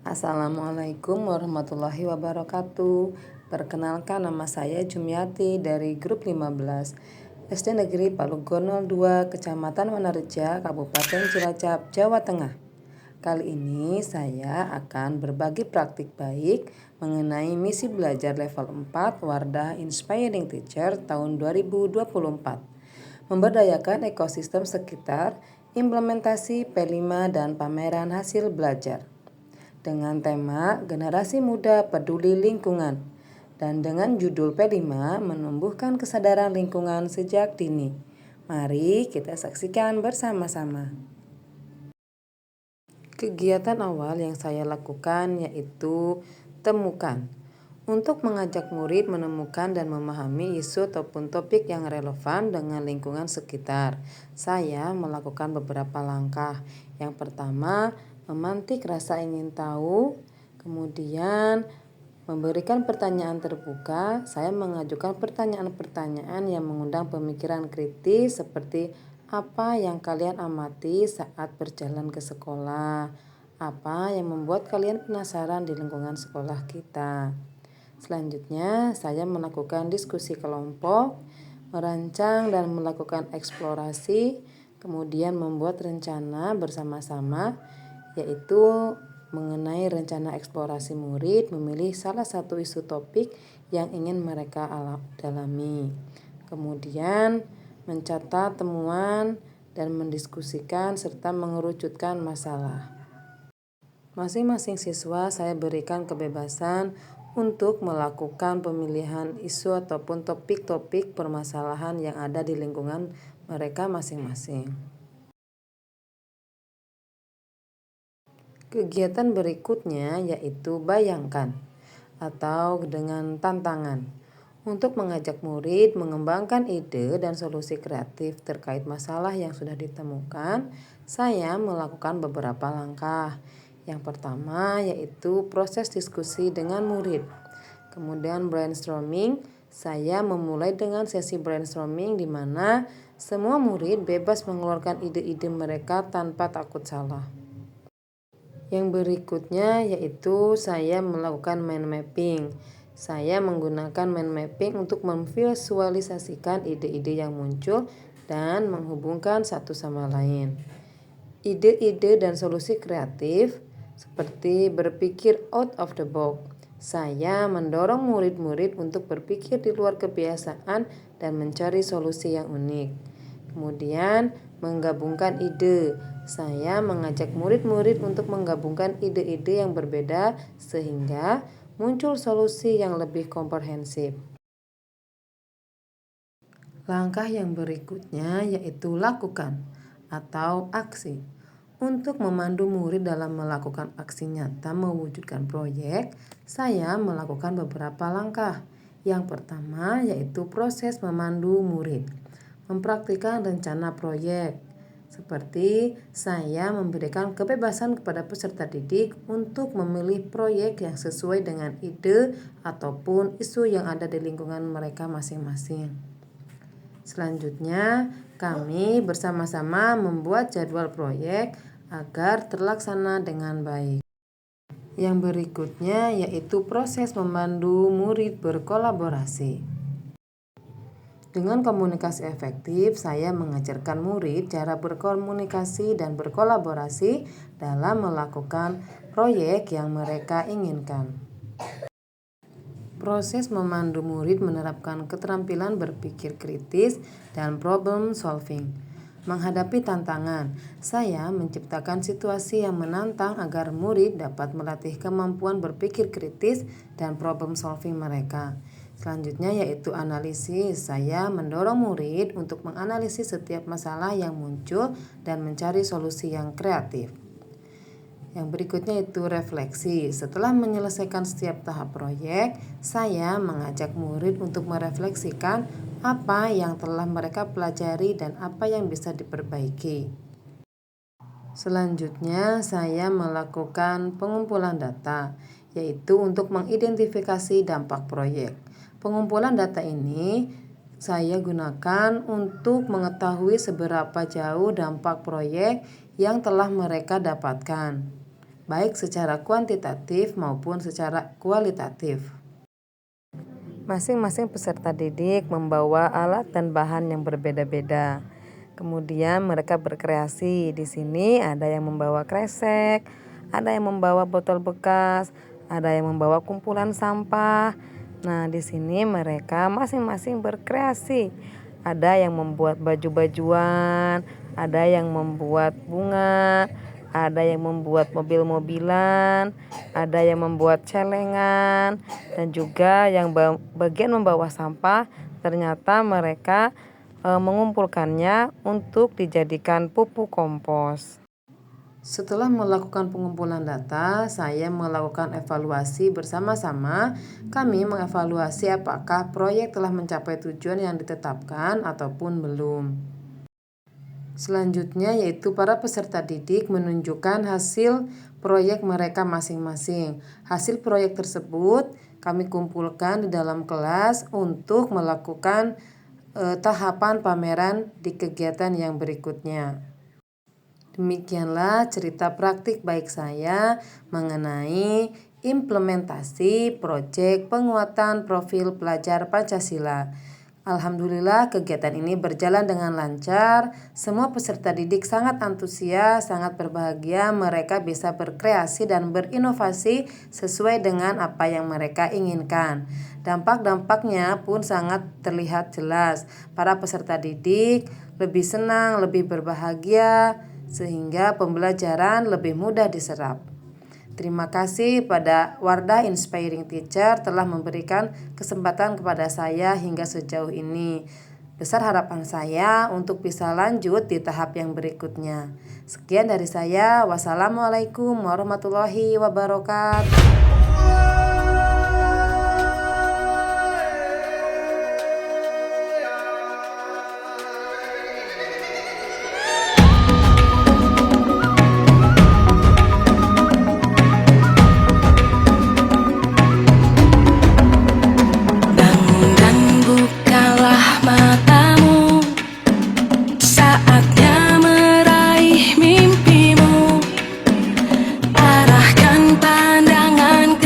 Assalamualaikum warahmatullahi wabarakatuh. Perkenalkan, nama saya Jumiati dari grup 15 SD Negeri Palugon 02, Kecamatan Wonoreja, Kabupaten Cilacap, Jawa Tengah. Kali ini saya akan berbagi praktik baik mengenai misi belajar level 4 Wardah Inspiring Teacher tahun 2024. Memberdayakan ekosistem sekitar, implementasi P5 dan pameran hasil belajar. Dengan tema Generasi Muda Peduli Lingkungan dan dengan judul P5 menumbuhkan kesadaran lingkungan sejak dini. Mari kita saksikan bersama-sama. Kegiatan awal yang saya lakukan yaitu temukan. Untuk mengajak murid menemukan dan memahami isu ataupun topik yang relevan dengan lingkungan sekitar, saya melakukan beberapa langkah. Yang pertama, memantik rasa ingin tahu, kemudian memberikan pertanyaan terbuka. Saya mengajukan pertanyaan-pertanyaan yang mengundang pemikiran kritis seperti apa yang kalian amati saat berjalan ke sekolah, apa yang membuat kalian penasaran di lingkungan sekolah kita. Selanjutnya, saya melakukan diskusi kelompok, merancang dan melakukan eksplorasi, kemudian membuat rencana bersama-sama, yaitu mengenai rencana eksplorasi murid memilih salah satu isu topik yang ingin mereka dalami. Kemudian mencatat temuan dan mendiskusikan serta mengerucutkan masalah. Masing-masing siswa saya berikan kebebasan untuk melakukan pemilihan isu ataupun topik-topik permasalahan yang ada di lingkungan mereka masing-masing. Kegiatan berikutnya yaitu bayangkan atau dengan tantangan. Untuk mengajak murid mengembangkan ide dan solusi kreatif terkait masalah yang sudah ditemukan, saya melakukan beberapa langkah. Yang pertama yaitu proses diskusi dengan murid. Kemudian brainstorming, saya memulai dengan sesi brainstorming di mana semua murid bebas mengeluarkan ide-ide mereka tanpa takut salah. Yang berikutnya yaitu saya melakukan mind mapping. Saya menggunakan mind mapping untuk memvisualisasikan ide-ide yang muncul dan menghubungkan satu sama lain. Ide-ide dan solusi kreatif seperti berpikir out of the box. Saya mendorong murid-murid untuk berpikir di luar kebiasaan dan mencari solusi yang unik. Kemudian menggabungkan ide. Saya mengajak murid-murid untuk menggabungkan ide-ide yang berbeda sehingga muncul solusi yang lebih komprehensif. Langkah yang berikutnya yaitu lakukan atau aksi. Untuk memandu murid dalam melakukan aksi nyata mewujudkan proyek, saya melakukan beberapa langkah. Yang pertama yaitu proses memandu murid. Mempraktikkan rencana proyek. Seperti saya memberikan kebebasan kepada peserta didik untuk memilih proyek yang sesuai dengan ide ataupun isu yang ada di lingkungan mereka masing-masing. Selanjutnya, kami bersama-sama membuat jadwal proyek agar terlaksana dengan baik. Yang berikutnya yaitu proses memandu murid berkolaborasi. Dengan komunikasi efektif, saya mengajarkan murid cara berkomunikasi dan berkolaborasi dalam melakukan proyek yang mereka inginkan. Proses memandu murid menerapkan keterampilan berpikir kritis dan problem solving. Menghadapi tantangan, saya menciptakan situasi yang menantang agar murid dapat melatih kemampuan berpikir kritis dan problem solving mereka. Selanjutnya yaitu analisis. Saya mendorong murid untuk menganalisis setiap masalah yang muncul dan mencari solusi yang kreatif. Yang berikutnya itu refleksi. Setelah menyelesaikan setiap tahap proyek, saya mengajak murid untuk merefleksikan apa yang telah mereka pelajari dan apa yang bisa diperbaiki. Selanjutnya, saya melakukan pengumpulan data, yaitu untuk mengidentifikasi dampak proyek. Pengumpulan data ini saya gunakan untuk mengetahui seberapa jauh dampak proyek yang telah mereka dapatkan. baik secara kuantitatif maupun secara kualitatif. Masing-masing peserta didik membawa alat dan bahan yang berbeda-beda. Kemudian mereka berkreasi. Di sini ada yang membawa kresek, ada yang membawa botol bekas, ada yang membawa kumpulan sampah. Nah, di sini mereka masing-masing berkreasi. Ada yang membuat baju-bajuan, ada yang membuat bunga, ada yang membuat mobil-mobilan, ada yang membuat celengan, dan juga yang bagian membawa sampah. Ternyata mereka mengumpulkannya untuk dijadikan pupuk kompos. Setelah melakukan pengumpulan data, saya melakukan evaluasi bersama-sama. Kami mengevaluasi apakah proyek telah mencapai tujuan yang ditetapkan ataupun belum. Selanjutnya yaitu para peserta didik menunjukkan hasil proyek mereka masing-masing. Hasil proyek tersebut kami kumpulkan di dalam kelas untuk melakukan tahapan pameran di kegiatan yang berikutnya. Demikianlah cerita praktik baik saya mengenai implementasi proyek penguatan profil pelajar Pancasila. Alhamdulillah kegiatan ini berjalan dengan lancar. Semua peserta didik sangat antusias, sangat berbahagia. Mereka bisa berkreasi dan berinovasi sesuai dengan apa yang mereka inginkan. Dampak-dampaknya pun sangat terlihat jelas. Para peserta didik lebih senang, lebih berbahagia, sehingga pembelajaran lebih mudah diserap. Terima kasih pada Wardah Inspiring Teacher telah memberikan kesempatan kepada saya hingga sejauh ini. Besar harapan saya untuk bisa lanjut di tahap yang berikutnya. Sekian dari saya. Wassalamualaikum warahmatullahi wabarakatuh. Arahkan pandangan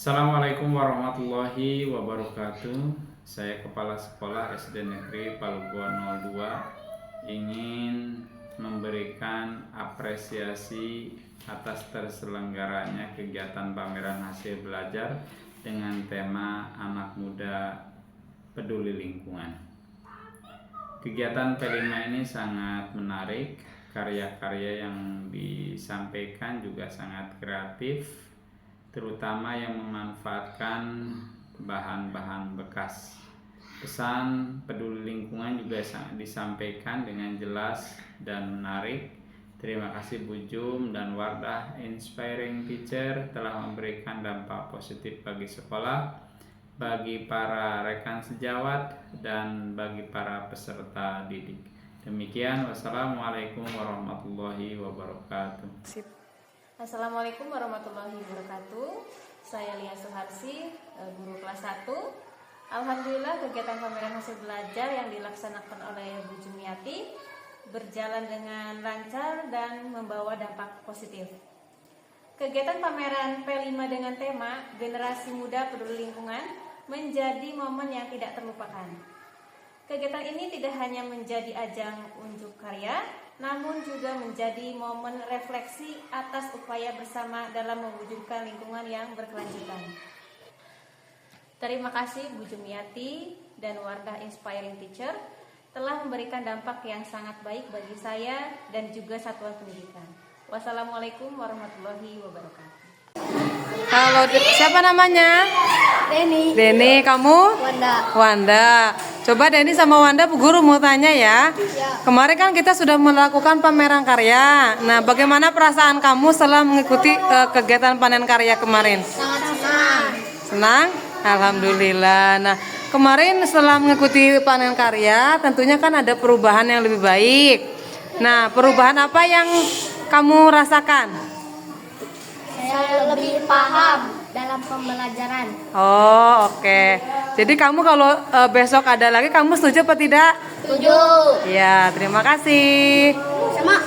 Assalamualaikum warahmatullahi wabarakatuh. Saya Kepala Sekolah SD Negeri Palubuan 02 ingin memberikan apresiasi atas terselenggaranya kegiatan pameran hasil belajar dengan tema Anak Muda Peduli Lingkungan. Kegiatan P5 ini sangat menarik, karya-karya yang disampaikan juga sangat kreatif, terutama yang memanfaatkan bahan-bahan bekas. Pesan peduli lingkungan juga disampaikan dengan jelas dan menarik. Terima kasih Bu Jum dan Wardah Inspiring Teacher telah memberikan dampak positif bagi sekolah, bagi para rekan sejawat, dan bagi para peserta didik. Demikian, wassalamualaikum warahmatullahi wabarakatuh. Assalamualaikum warahmatullahi wabarakatuh. Saya Lia Suharsi, guru kelas 1. Alhamdulillah kegiatan pameran hasil belajar yang dilaksanakan oleh Bu Jumiati berjalan dengan lancar dan membawa dampak positif. Kegiatan pameran P5 dengan tema Generasi Muda Peduli Lingkungan menjadi momen yang tidak terlupakan. Kegiatan ini tidak hanya menjadi ajang unjuk karya, namun juga menjadi momen refleksi atas upaya bersama dalam mewujudkan lingkungan yang berkelanjutan. Terima kasih Bu Jumiati dan Wardah Inspiring Teacher telah memberikan dampak yang sangat baik bagi saya dan juga satuan pendidikan. Wassalamualaikum warahmatullahi wabarakatuh. Halo, siapa namanya? Deni, kamu? Wanda. Coba Deni sama Wanda, Bu Guru mau tanya ya. Kemarin kan kita sudah melakukan pameran karya. Nah, bagaimana perasaan kamu setelah mengikuti kegiatan panen karya kemarin? Sangat senang. Senang? Alhamdulillah. Nah, kemarin setelah mengikuti panen karya, tentunya kan ada perubahan yang lebih baik. Nah, perubahan apa yang kamu rasakan? Saya lebih paham dalam pembelajaran. Oh, oke. Jadi kamu kalau besok ada lagi, kamu setuju apa tidak? Setuju. Ya, terima kasih. Sama.